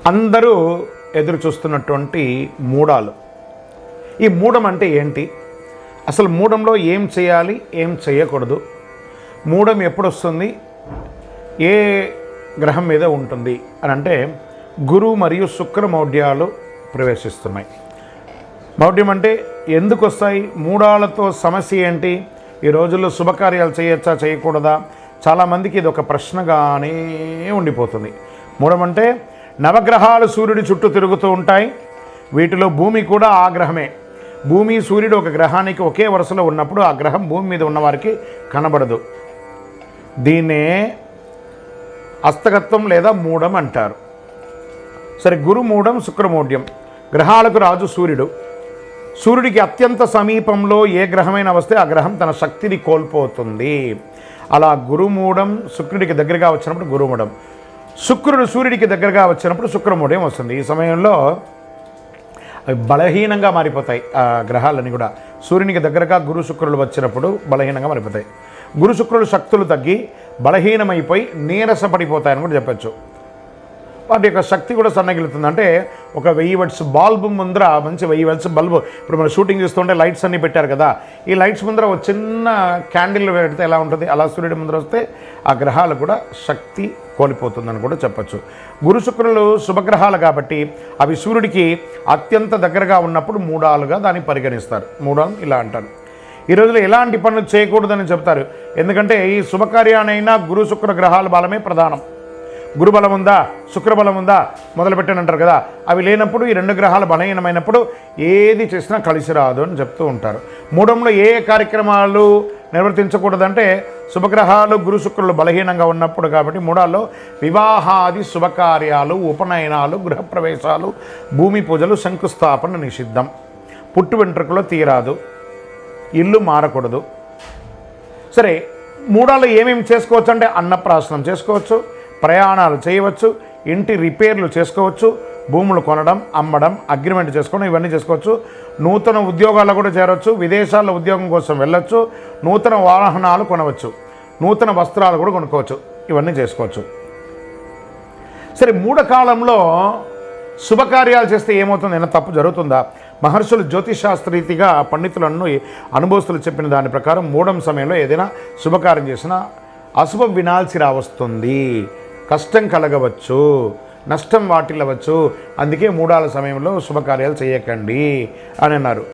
అందరూ ఎదురు చూస్తున్నటువంటి మూడాలు. ఈ మూడం అంటే ఏంటి? అసలు మూడంలో ఏం చేయాలి, ఏం చేయకూడదు, మూడం ఎప్పుడు వస్తుంది, ఏ గ్రహం మీద ఉంటుంది అని అంటే గురు మరియు శుక్ర మౌఢ్యాలు ప్రవేశిస్తున్నాయి. మౌఢ్యం అంటే ఎందుకు వస్తాయి? మూడాలతో సమస్య ఏంటి? ఈ రోజుల్లో శుభకార్యాలు చేయొచ్చా, చేయకూడదా? చాలామందికి ఇది ఒక ప్రశ్నగానే ఉండిపోతుంది. మూడం అంటే నవగ్రహాలు సూర్యుడి చుట్టూ తిరుగుతూ ఉంటాయి. వీటిలో భూమి కూడా ఆ గ్రహమే. భూమి సూర్యుడు ఒక గ్రహానికి ఒకే వరుసలో ఉన్నప్పుడు ఆ గ్రహం భూమి మీద ఉన్నవారికి కనబడదు. దీన్నే అస్తగత్వం లేదా మూడం అంటారు. సరే, గురు మూడం, శుక్రమూఢ్యం. గ్రహాలకు రాజు సూర్యుడు. సూర్యుడికి అత్యంత సమీపంలో ఏ గ్రహమైన వస్తే ఆ గ్రహం తన శక్తిని కోల్పోతుంది. అలా గురుమూఢం శుక్రుడికి దగ్గరగా వచ్చినప్పుడు గురుమూఢం, శుక్రుడు సూర్యుడికి దగ్గరగా వచ్చినప్పుడు శుక్రమూఢం వస్తుంది. ఈ సమయంలో అవి బలహీనంగా మారిపోతాయి. ఆ గ్రహాలన్నీ కూడా సూర్యునికి దగ్గరగా గురు శుక్రులు వచ్చినప్పుడు బలహీనంగా మారిపోతాయి. గురు శుక్రులు శక్తులు తగ్గి బలహీనమైపోయి నీరసపడిపోతాయని కూడా చెప్పచ్చు. వాటి యొక్క శక్తి కూడా సన్నగిలుతుంది. అంటే ఒక 1000 వాట్స్ బల్బు ముందర, మంచి 1000 వాట్స్ బల్బు, ఇప్పుడు మనం షూటింగ్ చేస్తుంటే లైట్స్ అన్నీ పెట్టారు కదా, ఈ లైట్స్ ముందర ఒక చిన్న క్యాండిల్ పెడితే ఎలా ఉంటుంది, అలా సూర్యుడి ముందర వస్తే ఆ గ్రహాలు కూడా శక్తి కోల్పోతుందని కూడా చెప్పచ్చు. గురు శుక్రులు శుభగ్రహాలు కాబట్టి అవి సూర్యుడికి అత్యంత దగ్గరగా ఉన్నప్పుడు మూడాలుగా దాన్ని పరిగణిస్తారు. మూడాలు ఇలా అంటారు. ఈ రోజులో ఎలాంటి పనులు చేయకూడదని చెప్తారు. ఎందుకంటే ఈ శుభకార్యానైనా గురు శుక్ర గ్రహాల బలమే ప్రధానం. గురుబలం ఉందా, శుక్రబలం ఉందా మొదలుపెట్టనంటారు కదా, అవి లేనప్పుడు ఈ 2 గ్రహాలు బలహీనమైనప్పుడు ఏది చేసినా కలిసి రాదు అని చెప్తూ ఉంటారు. మూడంలో ఏ కార్యక్రమాలు నిర్వర్తించకూడదంటే శుభగ్రహాలు గురు శుక్రులు బలహీనంగా ఉన్నప్పుడు. కాబట్టి మూడాల్లో వివాహాది శుభకార్యాలు, ఉపనయనాలు, గృహప్రవేశాలు, భూమి పూజలు, శంకుస్థాపన నిషిద్ధం. పుట్టు వెంట్రుకలో తీరాదు, ఇల్లు మారకూడదు. సరే, మూడాల్లో ఏమేమి చేసుకోవచ్చు అంటే అన్నప్రాసనం చేసుకోవచ్చు, ప్రయాణాలు చేయవచ్చు, ఇంటి రిపేర్లు చేసుకోవచ్చు, భూములు కొనడం, అమ్మడం, అగ్రిమెంట్ చేసుకోవడం, ఇవన్నీ చేసుకోవచ్చు. నూతన ఉద్యోగాల్లో కూడా చేరవచ్చు, విదేశాల్లో ఉద్యోగం కోసం వెళ్ళొచ్చు, నూతన వాహనాలు కొనవచ్చు, నూతన వస్త్రాలు కూడా కొనుక్కోవచ్చు, ఇవన్నీ చేసుకోవచ్చు. సరే, మూఢకాలంలో శుభకార్యాలు చేస్తే ఏమవుతుంది? ఏమైనా తప్పు జరుగుతుందా? మహర్షులు జ్యోతిషాస్త్రరీతిగా పండితులను అనుభవస్తులు చెప్పిన దాని ప్రకారం మూఢం సమయంలో ఏదైనా శుభకార్యం చేసినా అశుభం వినాల్సి రావస్తుంది, కష్టం కలగవచ్చు, నష్టం వాటిల్లవచ్చు. అందుకే మూడాల సమయంలో శుభకార్యాలు చేయకండి అని అన్నారు.